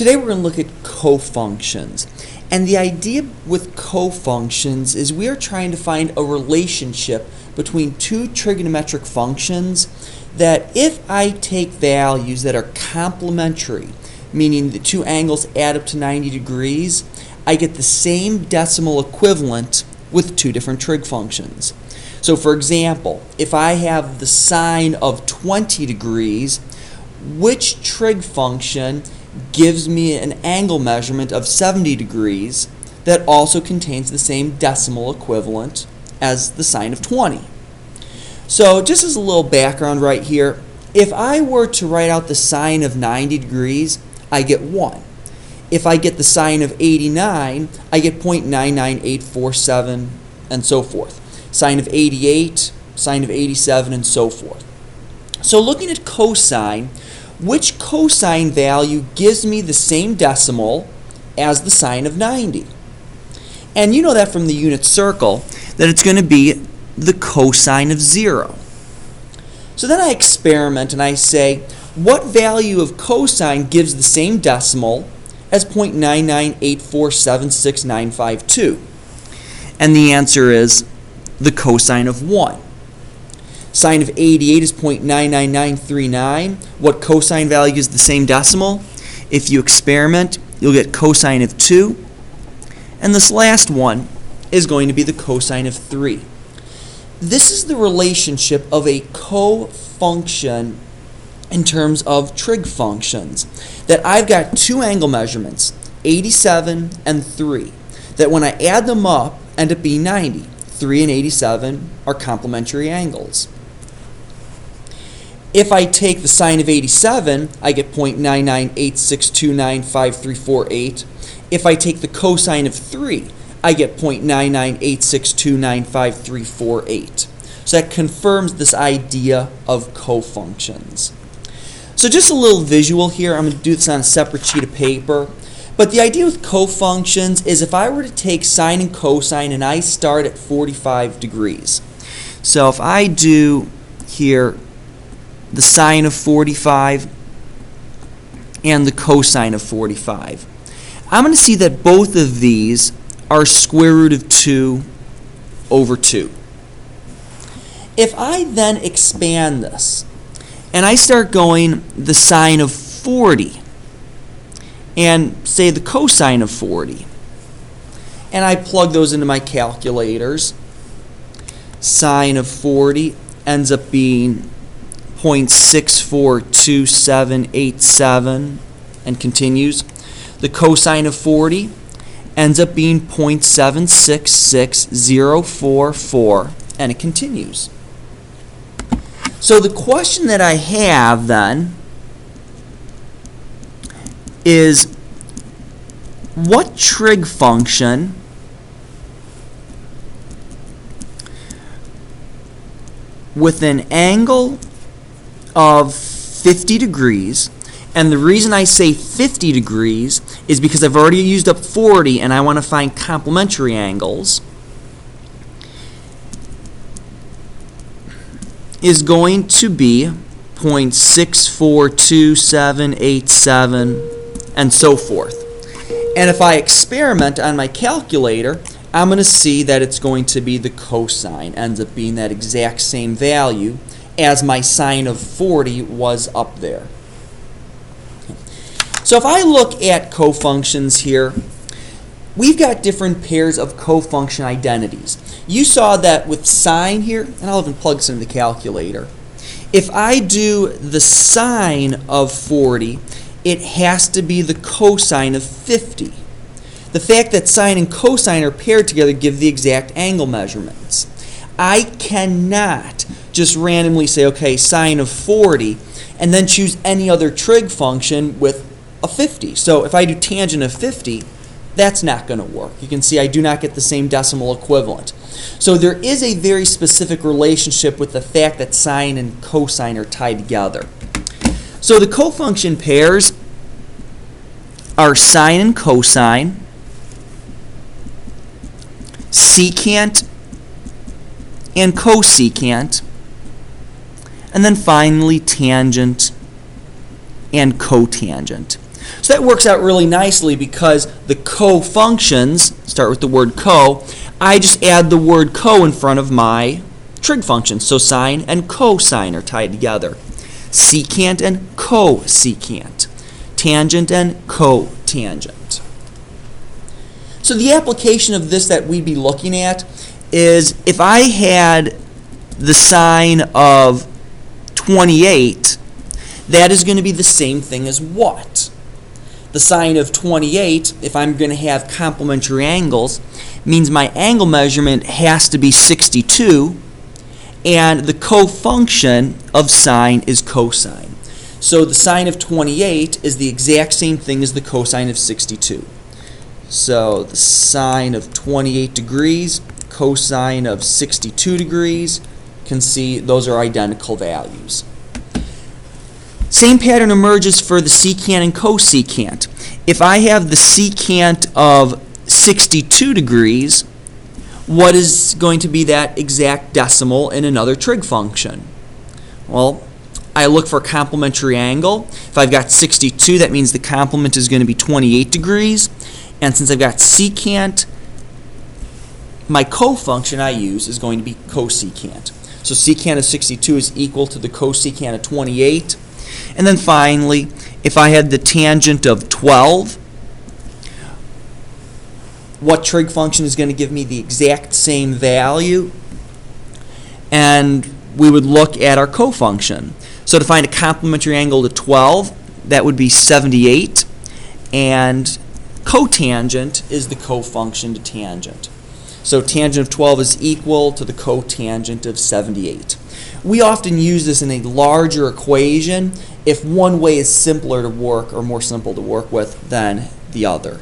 Today we're going to look at cofunctions. And the idea with cofunctions is we are trying to find a relationship between two trigonometric functions that if I take values that are complementary, meaning the two angles add up to 90 degrees, I get the same decimal equivalent with two different trig functions. So for example, if I have the sine of 20 degrees, which trig function gives me an angle measurement of 70 degrees that also contains the same decimal equivalent as the sine of 20? So just as a little background right here, if I were to write out the sine of 90 degrees, I get 1. If I get the sine of 89, I get 0.99847 and so forth. Sine of 88, sine of 87, and so forth. So looking at cosine, which cosine value gives me the same decimal as the sine of 90? And you know that from the unit circle that it's going to be the cosine of 0. So then I experiment and I say, what value of cosine gives the same decimal as 0.998476952? And the answer is the cosine of 1. Sine of 88 is 0.99939. What cosine value is the same decimal? If you experiment, you'll get cosine of 2. And this last one is going to be the cosine of 3. This is the relationship of a cofunction in terms of trig functions. That I've got two angle measurements, 87 and 3, that when I add them up end up being 90. 3 and 87 are complementary angles. If I take the sine of 87, I get 0.998629538. If I take the cosine of 3, I get 0.998629538. So that confirms this idea of cofunctions. So just a little visual here. I'm going to do this on a separate sheet of paper. But the idea with cofunctions is if I were to take sine and cosine and I start at 45 degrees. So if I do here the sine of 45 and the cosine of 45, I'm going to see that both of these are square root of 2 over 2. If I then expand this and I start going the sine of 40 and say the cosine of 40, and I plug those into my calculators, sine of 40 ends up being 0.642787 and continues. The cosine of 40 ends up being 0.766044 and it continues. So the question that I have then is, what trig function with an angle of 50 degrees, and the reason I say 50 degrees is because I've already used up 40 and I want to find complementary angles, is going to be 0.642787 and so forth. And if I experiment on my calculator, I'm going to see that it's going to be the cosine ends up being that exact same value as my sine of 40 was up there. So if I look at cofunctions here, we've got different pairs of cofunction identities. You saw that with sine here, and I'll even plug this into the calculator. If I do the sine of 40, it has to be the cosine of 50. The fact that sine and cosine are paired together give the exact angle measurements. I cannot just randomly say, okay, sine of 40, and then choose any other trig function with a 50. So if I do tangent of 50, that's not going to work. You can see I do not get the same decimal equivalent. So there is a very specific relationship with the fact that sine and cosine are tied together. So the cofunction pairs are sine and cosine, secant and cosecant, and then finally tangent and cotangent. So that works out really nicely because the cofunctions, start with the word co, I just add the word co in front of my trig function. So sine and cosine are tied together. Secant and cosecant. Tangent and cotangent. So the application of this that we'd be looking at is if I had the sine of 28, that is going to be the same thing as what? The sine of 28, if I'm going to have complementary angles, means my angle measurement has to be 62, and the cofunction of sine is cosine. So the sine of 28 is the exact same thing as the cosine of 62. So the sine of 28 degrees, cosine of 62 degrees, can see those are identical values. Same pattern emerges for the secant and cosecant. If I have the secant of 62 degrees, what is going to be that exact decimal in another trig function? Well, I look for a complementary angle. If I've got 62, that means the complement is going to be 28 degrees. And since I've got secant, my cofunction I use is going to be cosecant. So secant of 62 is equal to the cosecant of 28. And then finally, if I had the tangent of 12, what trig function is going to give me the exact same value? And we would look at our cofunction. So to find a complementary angle to 12, that would be 78. And cotangent is the cofunction to tangent. So tangent of 12 is equal to the cotangent of 78. We often use this in a larger equation if one way is simpler to work or more simple to work with than the other.